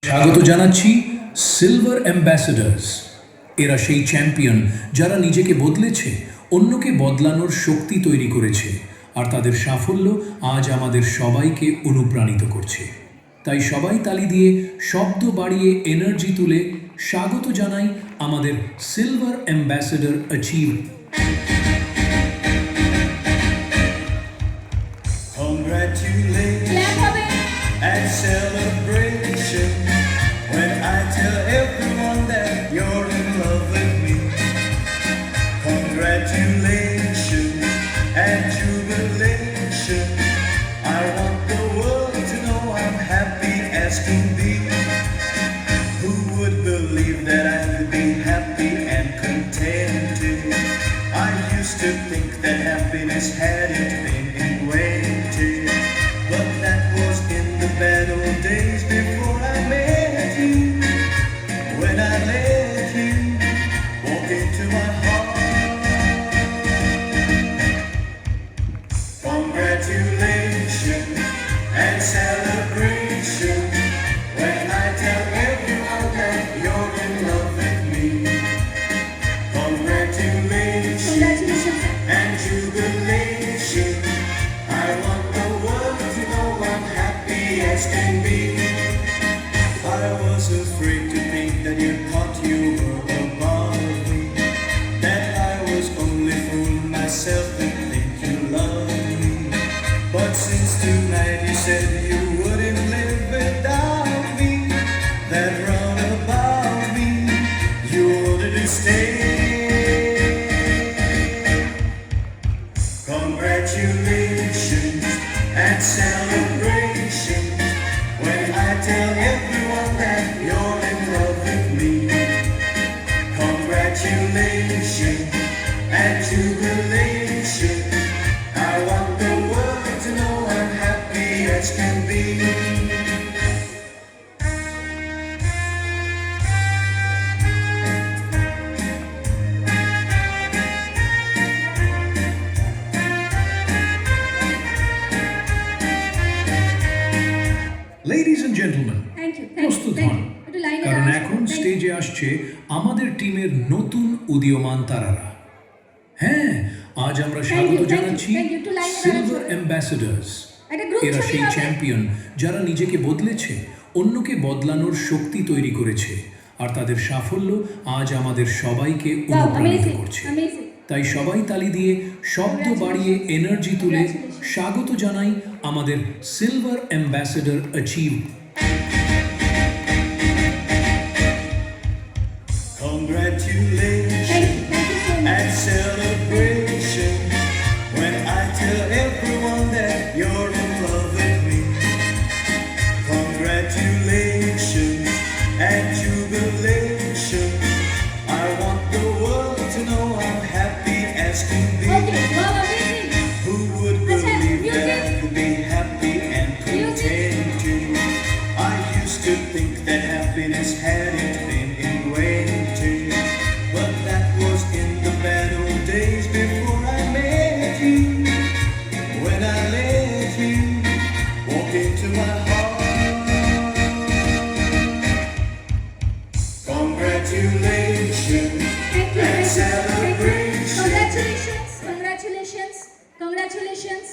স্বাগত জানাচ্ছি silver ambassadors. এরা সেই চ্যাম্পিয়ন যারা নিজেকে বদলেছে, অন্যকে বদলানোর শক্তি তৈরি করেছে, আর তাদের সাফল্য আজ আমাদের সবাইকে অনুপ্রাণিত করছে। তাই সবাই তালি দিয়ে, শব্দ বাড়িয়ে, এনার্জি তুলে স্বাগত জানাই আমাদের silver ambassador achieve. And celebration when I tell everyone that you're in love with me. Congratulations and jubilation. I want the world to know I'm happy as can be. Who would believe that I could be happy and contented? I used to think that happiness hadn't been invented, but that was in the bad old days before I met you. When I let you walk into my heart. Congratulations and celebration when I tell everyone that you're in love with me. Congratulations and jubilation. I want the world to know I'm happy as can be. I was afraid to think that you thought you were above me, that I was only fooling myself to think you loved me. But since tonight you said you wouldn't live without me, that round about me you wanted to stay. Congratulations and celebration when I tell everyone that you're in love with me. Congratulations and jubilation. I want the world to know I'm happy as can be. Ladies and gentleman, Thank you. প্রস্তুত হন, কারণ এখন স্টেজে আসছে আমাদের টিমের নতুন উদীয়মান তারারা। হ্যাঁ, আজ আমরা স্বাগত জানাচ্ছি সিলভার অ্যাম্বাসেডার্স। এরা সেই চ্যাম্পিয়ন যারা নিজেকে বদলেছে, অন্যকে বদলানোর শক্তি তৈরি করেছে, আর তাদের সাফল্য আজ আমাদের সবাইকে অনুপ্রাণিত করছে। তাই সবাই তালি দিয়ে, শব্দ বাড়িয়ে, এনার্জি তুলে স্বাগত জানাই আমাদের silver ambassador achieve. Congratulations and celebration when I tell everyone that you're in love with me. Congratulations and jubilation. I want the world to know I'm happy as can be. Who would believe that I could be happy and contented? I used to think that happiness hadn't been invented, but that was in the bad old days before I met you. When I let you walk into my heart. Congratulations and celebration. Congratulations.